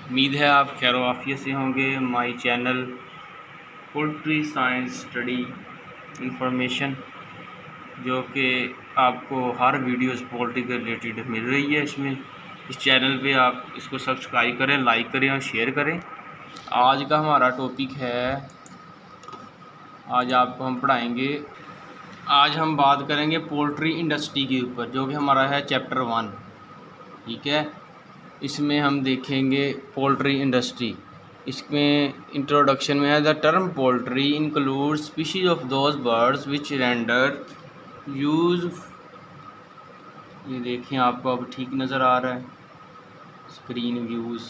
उम्मीद है आप खैर आफियत से होंगे। My channel poultry science study information जो कि आपको हर वीडियोस पोल्ट्री के रिलेटेड मिल रही है। इस चैनल पे आप इसको सब्सक्राइब करें, लाइक करें और शेयर करें। आज का हमारा टॉपिक है, आज आपको हम पढ़ाएंगे, आज हम बात करेंगे पोल्ट्री इंडस्ट्री के ऊपर, जो कि हमारा है चैप्टर 1। ठीक है, इसमें हम देखेंगे पोल्ट्री इंडस्ट्री। इसमें इंट्रोडक्शन में है, the term poultry include species of those birds which render use, ये देखें आपको अब ठीक नज़र आ रहा है screen views,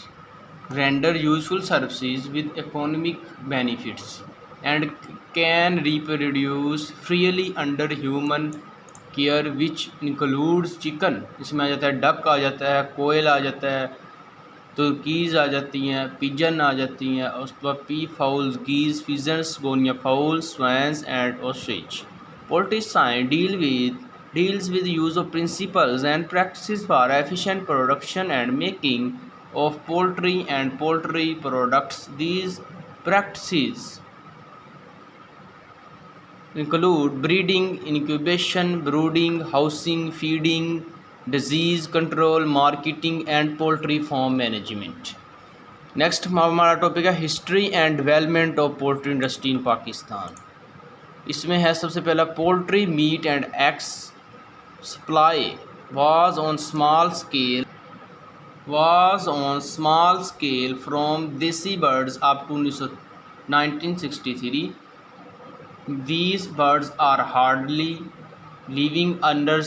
render useful services with economic benefits and can reproduce freely under human care which includes chicken, इसमें आ जाता है डक, आ जाता है कोयल, आ जाता है तुर्कीज़, आ जाती हैं पिजन, आ जाती हैं उस पर peafowls, geese, pigeons, guinea fowls, swans and ostrich. Poultry science deals with use of principles and practices for efficient production and making of poultry and poultry products. These practices include breeding, incubation, brooding, housing, feeding, disease control, marketing and poultry farm management. Next हमारा topic है history and development of poultry industry in Pakistan. इसमें है सबसे पहला, poultry meet and eggs supply was on small scale from desi birds up to 1963. These birds are hardly living under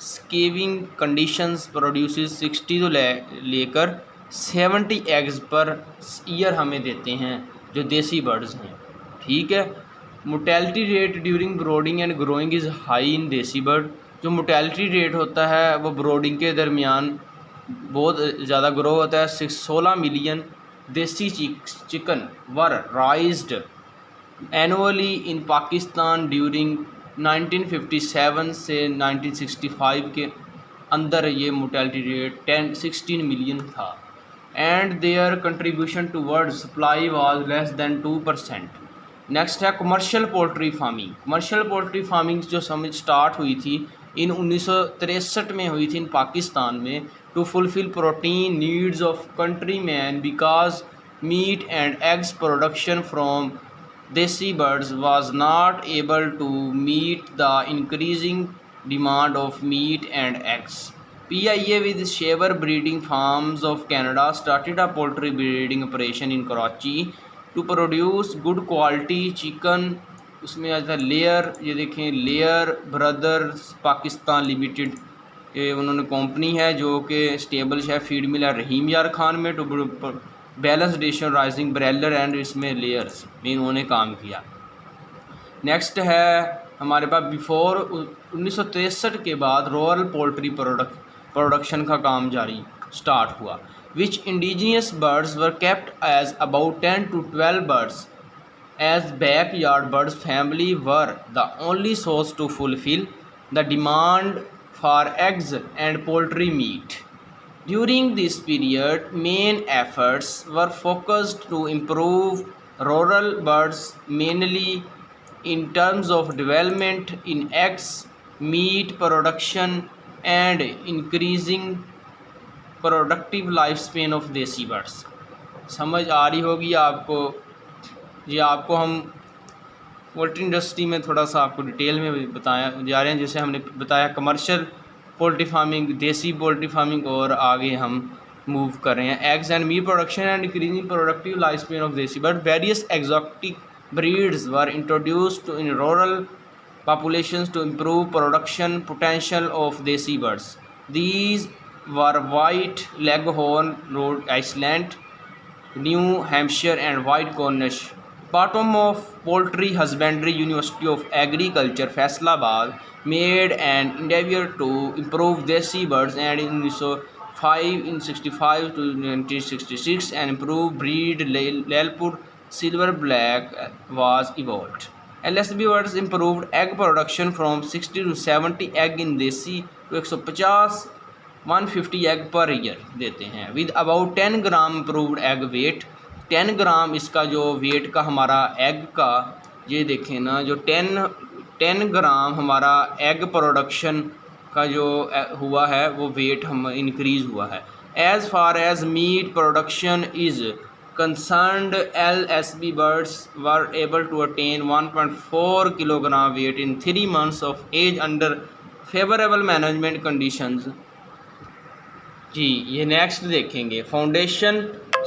scaving conditions, produces 60 to लेकर 70 eggs per year हमें देते हैं जो देसी बर्ड्स हैं। ठीक है, mortality rate during brooding and growing is high in desi bird. जो मोटेलिटी रेट होता है वो ब्रोडिंग के दरमियान बहुत ज़्यादा ग्रो होता है। 16 million desi chicken were raised annually in Pakistan during 1957 से 1965 के अंदर ये मोटेलिटी रेट 16 मिलियन था। And their contribution toward supply was less than 2%। Next है commercial poultry farming. Commercial poultry farming जो समझ स्टार्ट हुई थी इन 1963 में हुई थी इन पाकिस्तान में, to fulfil protein needs of country man because meat and eggs production from desi birds was not able to meet the increasing demand of meat and eggs. PIA with shaver breeding farms of Canada started a poultry breeding operation in Karachi to produce good quality chicken. उसमें आता है layer, ये देखें layer brothers Pakistan limited, ये उन्होंने company है जो कि स्टेबल है फीड मिल है रहीम यार खान में, to balance ratio raising broiler and इसमें लेयर्स में इन्होंने काम किया। नेक्स्ट है हमारे पास बिफोर 1963 के बाद रूरल पोल्ट्री प्रोडक्शन का काम जारी स्टार्ट हुआ, which indigenous birds were kept as about 10 to 12 birds, as backyard birds family were the only source to fulfill the demand for eggs and poultry meat. During this period, main efforts were focused to improve rural birds, mainly in terms of development in eggs, meat production and increasing productive life span of देसी birds. समझ आ रही होगी आपको। ये आपको हम poultry industry में थोड़ा सा आपको डिटेल में बताया जा रहे हैं, जैसे हमने बताया commercial poultry farming, desi poultry farming, और आगे हम मूव कर रहे हैं eggs and meat production and increasing productive life span of desi bird. Various exotic breeds were introduced in rural populations to improve production potential of desi birds. These were white leghorn, Rhode Island, New Hampshire and white Cornish. Bottom of Poultry Husbandry University of Agriculture, Faisalabad, made an endeavor to improve desi birds, and in 1965 to 1966 an improved breed Lalpur silver black was evolved. LSB birds improved egg production from 60 to 70 egg in desi to 150 150 egg per year देते हैं with about 10 gram approved egg weight. 10 gram इसका जो wait का हमारा egg का, ये देखें ना, जो 10 ग्राम हमारा एग प्रोडक्शन का जो हुआ है वो वेट हम इंक्रीज़ हुआ है। As far as meat production is concerned, LSB birds were able to attain 1.4 kilogram weight in 3 months of age under favorable management conditions। जी ये नेक्स्ट देखेंगे। Foundation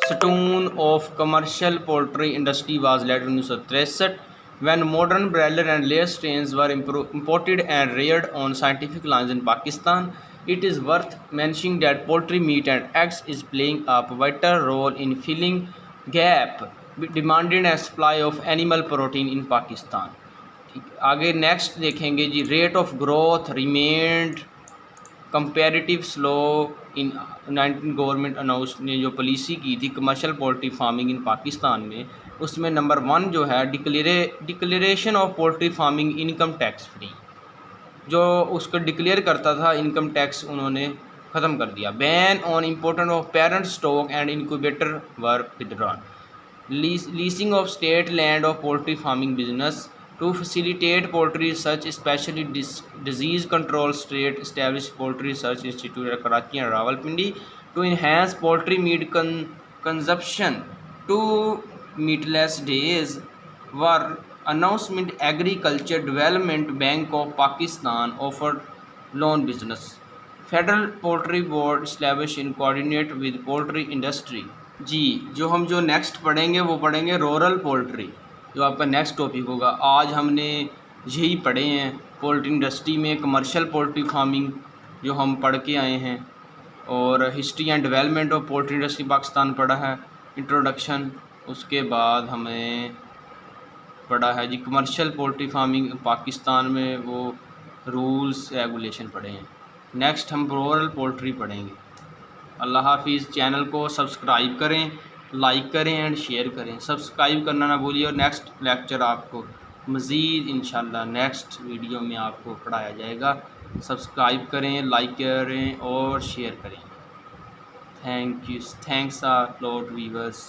stone of commercial poultry industry was laid 1963 when modern broiler and layer strains were imported and reared on scientific lines in Pakistan। It is worth mentioning that poultry meat and eggs is playing a vital role in filling gap demanded and supply of animal protein in Pakistan। ठीक, आगे next देखेंगे जी। Rate of growth remained comparative slow in 19 government announce ने जो policy की थी commercial poultry farming in Pakistan में, उसमें नंबर 1 जो है declaration of poultry farming income tax free, जो उसको डिक्लेयर करता था इनकम टैक्स उन्होंने ख़त्म कर दिया। Ban on important of parent stock and incubator were withdrawn. Leasing of state land of poultry farming business to facilitate poultry research, especially disease control, state established poultry research institute at Karachi and Rawalpindi to enhance poultry meat consumption to meatless days were announcement। Agriculture Development Bank of Pakistan offered loan business। Federal Poultry Board established in coordinate with poultry industry। जी जो हम जो next पढ़ेंगे वो पढ़ेंगे rural poultry, जो आपका next topic होगा। आज हमने यही पढ़े हैं पोल्ट्री इंडस्ट्री में कमर्शियल पोल्ट्री फार्मिंग जो हम पढ़ के आए हैं, और history and development of poultry industry Pakistan पढ़ा है इंट्रोडक्शन। उसके बाद हमें पढ़ा है जी कमर्शियल पोल्ट्री फार्मिंग पाकिस्तान में वो रूल्स रेगुलेशन पढ़े हैं। नेक्स्ट हम रूरल पोल्ट्री पढ़ेंगे। अल्लाह हाफिज़। चैनल को सब्सक्राइब करें, लाइक करें एंड शेयर करें। सब्सक्राइब करना ना भूलिए, और नेक्स्ट लेक्चर आपको मज़ीद इंशाल्लाह नेक्स्ट वीडियो में आपको पढ़ाया जाएगा। सब्सक्राइब करें, लाइक करें और शेयर करें। Thank you, thanks a lot viewers.